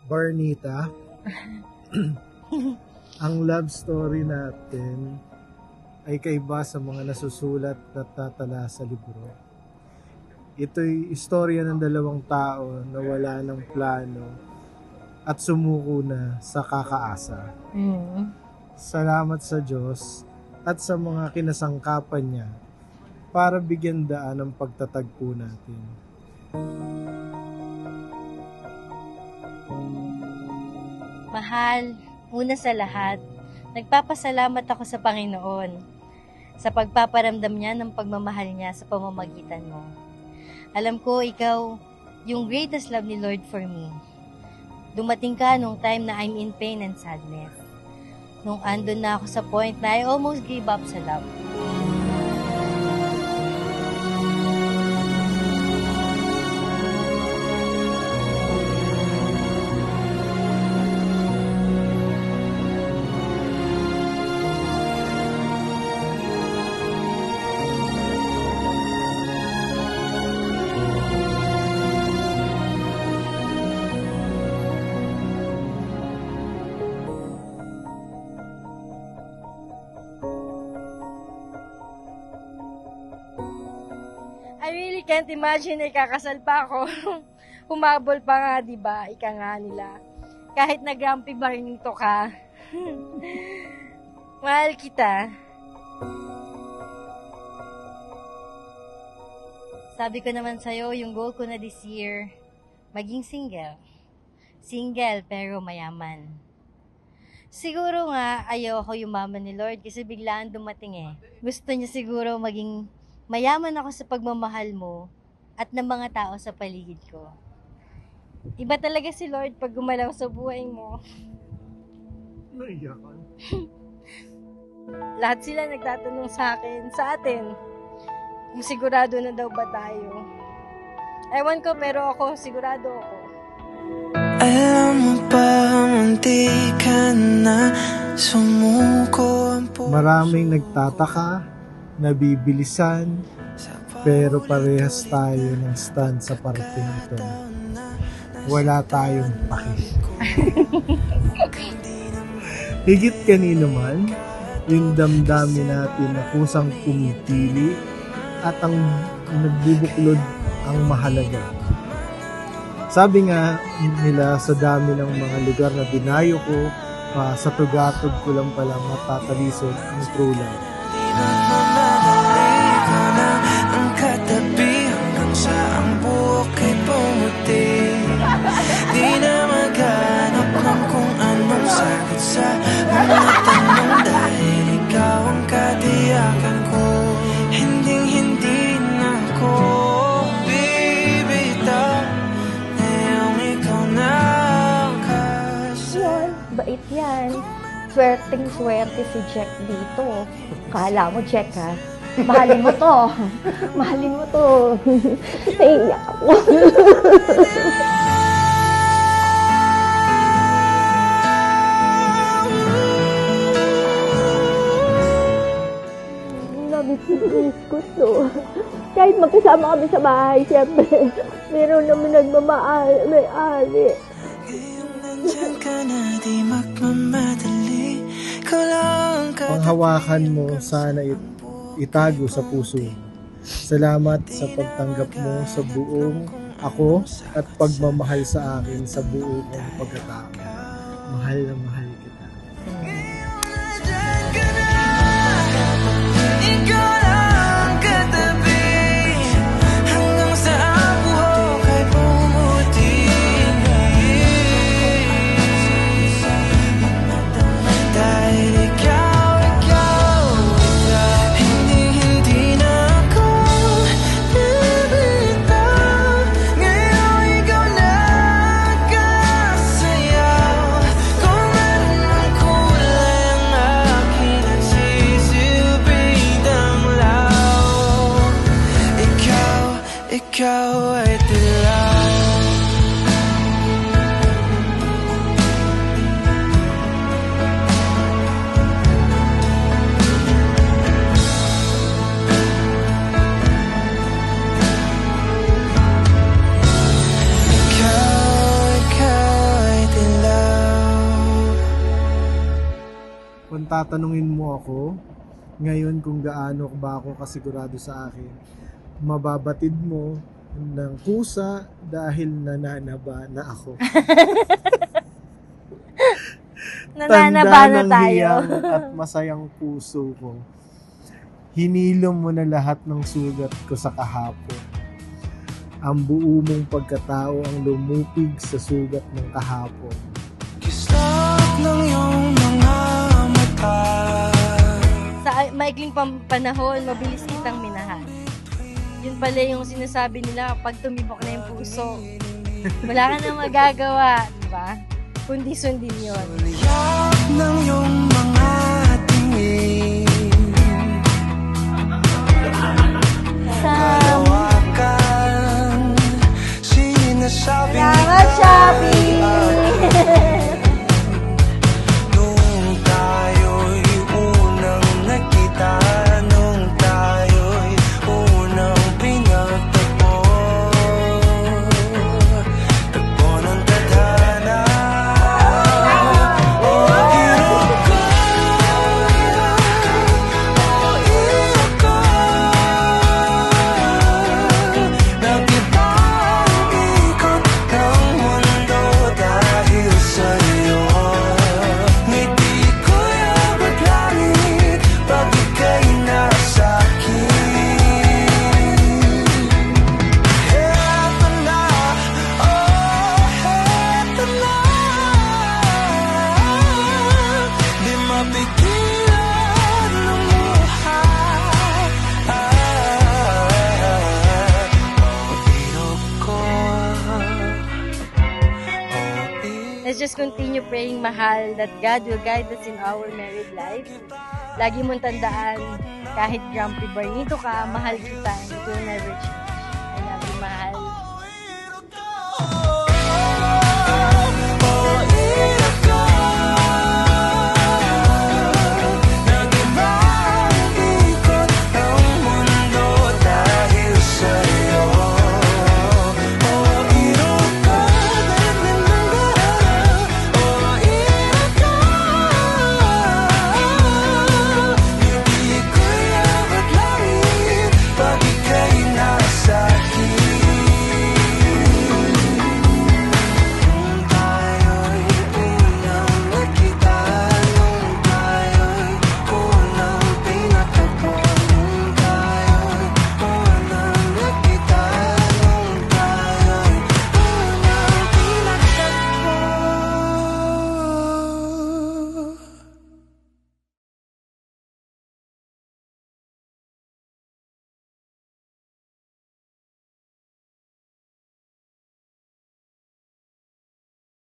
Barnita, ang love story natin ay kaiba sa mga nasusulat at tatala sa libro. Ito'y istorya ng dalawang tao na wala ng plano at sumuko na sa kakaasa. Salamat sa Diyos at sa mga kinasangkapan niya para bigyan daan ang pagtatagpo natin. Mahal, una sa lahat, nagpapasalamat ako sa Panginoon sa pagpaparamdam niya ng pagmamahal niya sa pamamagitan mo. Alam ko, ikaw, yung greatest love ni Lord for me. Dumating ka nung time na I'm in pain and sadness. Nung andun na ako sa point na I almost gave up sa love. I really can't imagine na ikakasal pa ako. Humabol pa nga, diba? Ika nga nila. Kahit na grumpy barnito ka. Mahal kita. Sabi ko naman sa'yo, yung goal ko na this year, maging single. Single pero mayaman. Siguro nga, ayoko yumaman ni Lord kasi biglaan dumating eh. Gusto niya siguro maging mayaman ako sa pagmamahal mo at ng mga tao sa paligid ko. Iba talaga si Lord pag gumalaw sa buhay mo. Naiyakan. Lahat sila nagtatanong sa atin, kung sigurado na daw ba tayo. Ewan ko, pero ako, sigurado ako. Alam mo ba, munti ka na sumuko ang puso. Maraming nagtataka, nabibilisan, pero parehas tayo ng stand sa parting ito. Wala tayong paki. Higit kanino man, yung damdamin natin na kusang pumipili at ang nagbubuklod ang mahalaga. Sabi nga nila sa dami ng mga lugar na dinayo ko, sa tugatog ko lang palang matatalisod ang true love. Mamadali ka na ang katabi hanggang sa ang buhok ay pumuti. Di na maghanap ng kung anong sagot sa mga tanong dahil ikaw ang katiyakan ko. Hindi na ako bibitaw ngayong ikaw na ang Yan, bait yan. Swerteng-swerte si Jack dito. Kala mo, Jack, ha? Mahalin mo to. Mahalin mo to. Naiiyak ako. Nabitinis ko to. Kahit magkasama kami sa bahay, siyempre, meron naman nagmamahal-may-ari. ngayong nandyan ka na di magmamadali. Ikaw lang ang Panghawakan mo, sana itago sa puso mo. Salamat sa pagtanggap mo sa buong ako at pagmamahal sa akin sa buong ang pagkatao. Mahal na mahal kita. Nandyan ka na, ikaw lang katabi hanggang sa ang buhok ay pumuti. Dahil ikaw, hindi na ako bibitaw ngayong ikaw nagkasayaw. Kung ano tatanungin mo ako ngayon kung gaano ba ako kasigurado sa akin, mababatid mo ng kusa dahil nananaba na ako. Nananaba na ng tayo. hiyang at masayang puso ko. Hinilom mo na lahat ng sugat ko sa kahapon. Ang buo mong pagkatao ang lumupig sa sugat ng kahapon. Kislap ng iyong mga mata. Sa maikling panahon, mabilis kitang minahal. Yun pala yung sinasabi nila kapag tumibok na yung puso. Wala ka nang magagawa, di ba? Kundi sundin yun. Yak ng iyong mga tingin. Hawakan. Sinasabi Salamat, Shopee! nung tayo'y unang nakita, nung tayo'y unang pinagtagpo. Tagpo ng tadhana. Oh, hirap ko. Oh, iyak ko. Nag-ibang ikot ng mundo dahil sa'yo. Ngiti ko'y abot langit pag ika'y nasa'kin. Heto na, oh, heto na. Di mapigilan lumuha. Oh, hirap ko. Let's just continue praying, mahal, that God will guide us in our married life. Lagi mong tandaan, kahit grumpy barnito ka, mahal kita and it will never change.